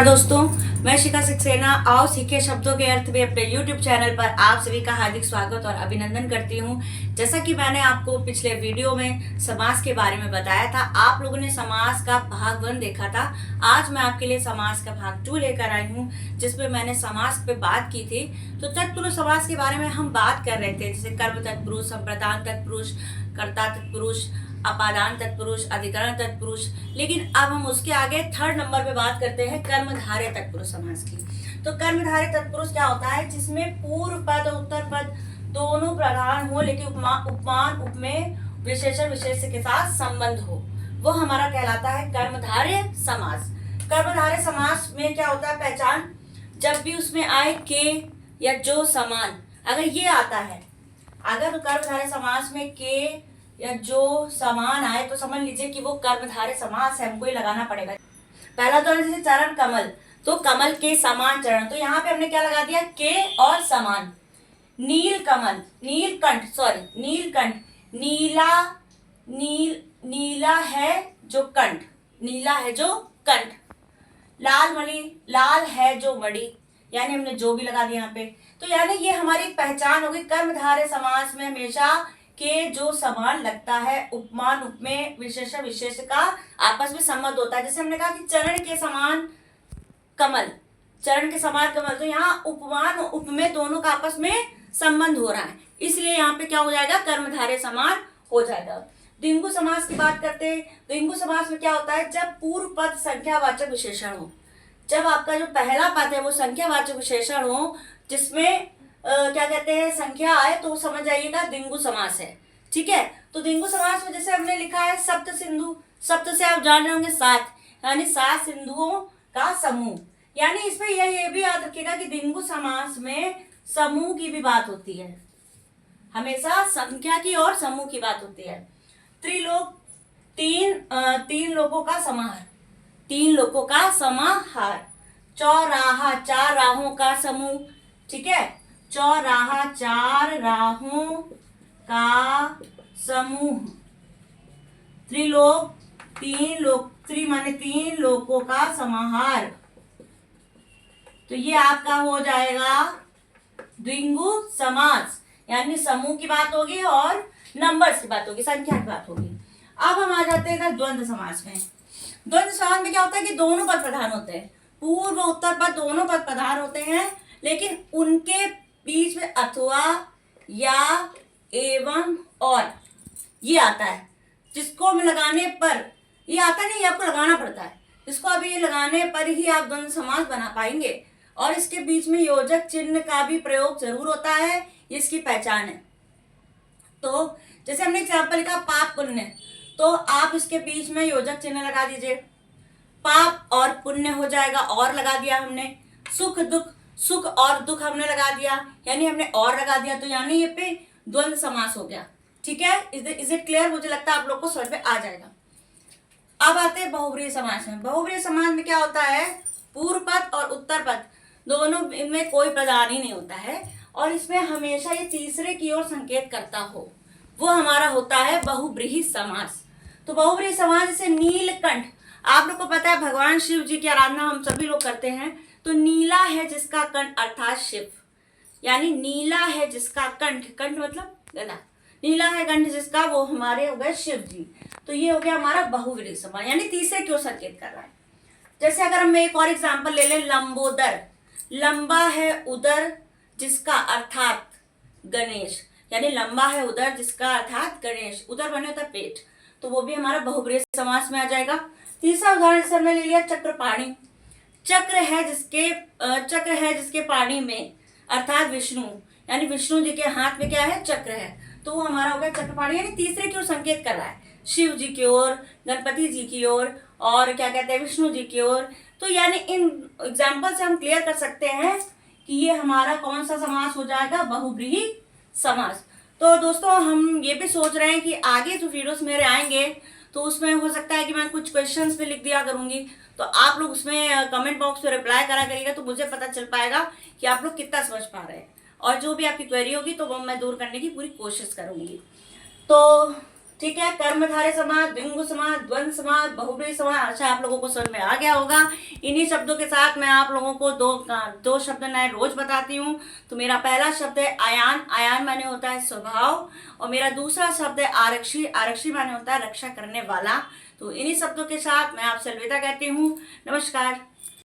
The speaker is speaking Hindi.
नमस्कार दोस्तों, मैं शिखा सक्सेना। आओ सीखे शब्दों के अर्थ में अपने YouTube चैनल पर आप सभी का हार्दिक स्वागत और अभिनंदन करती हूँ। जैसा कि मैंने आपको पिछले वीडियो में समास के बारे में बताया था, आप लोगों ने समास का भाग 1 देखा था। आज मैं आपके लिए समास का भाग 2 लेकर आई हूँ, जिसमें मैंने समास पे बात की थी। तो तत्पुरुष समास के बारे में हम बात कर रहे थे, जैसे कर्म तत्पुरुष, संप्रदान तत्पुरुष, कर्ता तत्पुरुष, अपादान तत्पुरुष, अधिकरण तत्पुरुष। लेकिन अब हम उसके आगे 3rd नंबर पे बात करते हैं कर्मधारय तत्पुरुष समास की। तो कर्मधारय तत्पुरुष क्या होता है? जिसमें पूर्व पद और उत्तर पद दोनों प्रधान हो, लेकिन उपमान उपमेय विशेषण विशेष के साथ संबंध हो, वो हमारा कहलाता है कर्मधारय समास। कर्मधारय समास में क्या होता है पहचान? जब भी उसमें आए के या जो समान, अगर ये आता है, अगर कर्मधारय समास में के या जो समान आए तो समझ लीजिए कि वो कर्मधारय समास है, हमको ही लगाना पड़ेगा। पहला तो जैसे चरण कमल, तो कमल के समान चरण, तो यहाँ पे हमने क्या लगा दिया? के और समान। नील कमल, नीलकंठ, नीला, नीला है जो कंठ, नीला है जो कंठ। लाल मणि, लाल है जो मणि, यानी हमने जो भी लगा दिया यहाँ पे। तो यानी ये हमारी पहचान होगी। कर्मधारय समास में हमेशा के जो समान लगता है, उपमान उपमेय विशेषण विशेष का आपस में संबंध होता है। जैसे हमने कहा कि चरण के समान कमल, चरण के समान कमल, तो यहाँ उपमान उपमेय दोनों का आपस में संबंध हो रहा है, इसलिए यहाँ पे क्या हो जाएगा? कर्मधारय समान हो जाएगा। द्विगु समास की बात करते हैं। द्विगु समास में क्या होता है? जब पूर्व पद संख्यावाचक विशेषण हो, जब आपका जो पहला पद है वो संख्यावाचक विशेषण हो, जिसमें क्या कहते हैं संख्या आए, तो समझ जाइएगा द्विगु समास है। ठीक है, तो द्विगु समास में जैसे हमने लिखा है सप्त सिंधु, सप्त से आप जान रहे होंगे 7, यानी 7 सिंधुओं का समूह। यानी इसमें ये भी याद रखिएगा कि द्विगु समास में समूह की भी बात होती है, हमेशा संख्या की और समूह की बात होती है। त्रिलोक, तीन लोगों का समाहार, 3 लोगों का समाहार। चौराहा, 4 राहों का समूह। ठीक है, चौराहा 4 राहों का समूह। त्रिलोक, 3 लोग, त्रि माने 3 लोगों का समाहार, तो ये आपका हो जाएगा द्विगु समास, यानी समूह की बात होगी और नंबर्स की बात होगी, संख्या की बात होगी। अब हम आ जाते हैं द्वंद्व समास में। द्वंद्व समास में क्या होता है कि दोनों पद प्रधान होते हैं, पूर्व उत्तर पद दोनों पद प्रधान होते हैं, लेकिन उनके बीच में अथवा या एवं और ये आता है, जिसको हम लगाने पर, ये आता नहीं, आपको लगाना पड़ता है इसको। अभी ये लगाने पर ही आप द्वंद्व समास बना पाएंगे, और इसके बीच में योजक चिन्ह का भी प्रयोग जरूर होता है, इसकी पहचान है। तो जैसे हमने एग्जाम्पल लिखा पाप पुण्य, तो आप इसके बीच में योजक चिन्ह लगा दीजिए, पाप और पुण्य हो जाएगा, और लगा दिया हमने। सुख दुख, सुख और दुख हमने लगा दिया, यानी हमने और लगा दिया, तो यानी ये पे द्वंद्व समास हो गया। ठीक है, इज इट क्लियर? मुझे लगता है आप लोग को समझ में आ जाएगा। अब आते हैं बहुव्रीहि समास में। बहुव्रीहि समास में क्या होता है? पूर्व पद और उत्तर पद दोनों में कोई प्रधान ही नहीं होता है, और इसमें हमेशा ये तीसरे की ओर संकेत करता हो, वो हमारा होता है बहुव्रीहि समास। तो बहुव्रीहि समास जैसे नीलकंठ, आप लोग को पता है भगवान शिव जी की आराधना हम सभी लोग करते हैं, तो नीला है जिसका कंठ अर्थात शिव, यानी नीला है जिसका कंठ, कंठ मतलब गला, नीला है कंठ जिसका, वो हमारे हो गए शिव जी। तो ये हो गया हमारा बहुव्रीहि समास, यानी तीसरे की ओर संकेत कर रहा है। जैसे अगर हम एक और एग्जाम्पल ले लें, लंबोदर, लंबा है उदर जिसका अर्थात गणेश, यानी लंबा है उदर जिसका अर्थात गणेश, उदर बने होता पेट, तो वो भी हमारा बहुव्रीहि समास में आ जाएगा। तीसरा उदाहरण जैसे हमने ले लिया चक्रपाणी, चक्र है जिसके पाणी में अर्थात विष्णु, यानी विष्णु जी के हाथ में क्या है? चक्र है, तो वो हमारा हो गया चक्रपाणी, यानी तीसरे की ओर संकेत कर रहा है, शिव जी की ओर, गणपति जी की ओर, और क्या कहते हैं विष्णु जी की ओर। तो यानी इन एग्जाम्पल से हम क्लियर कर सकते हैं कि ये हमारा कौन सा समास हो जाएगा? बहुव्रीहि समास। तो दोस्तों हम ये भी सोच रहे हैं कि आगे जो वीडियोस मेरे आएंगे, तो उसमें हो सकता है कि मैं कुछ क्वेश्चंस भी लिख दिया करूंगी, तो आप लोग उसमें कमेंट बॉक्स में रिप्लाई करा करिएगा, तो मुझे पता चल पाएगा कि आप लोग कितना समझ पा रहे हैं, और जो भी आपकी क्वेरी होगी तो वो मैं दूर करने की पूरी कोशिश करूंगी। तो ठीक है, कर्मधारय समास, द्विगु समास, द्वंद्व समास, बहुब्रीहि समास, अच्छा आप लोगों को समझ में आ गया होगा। इन्हीं शब्दों के साथ मैं आप लोगों को दो शब्द नए रोज बताती हूँ। तो मेरा पहला शब्द है आयान, आयान माने होता है स्वभाव, और मेरा दूसरा शब्द है आरक्षी, आरक्षी माने होता है रक्षा करने वाला। तो इन्हीं शब्दों के साथ मैं आपसे अलविदा कहती हूँ। नमस्कार।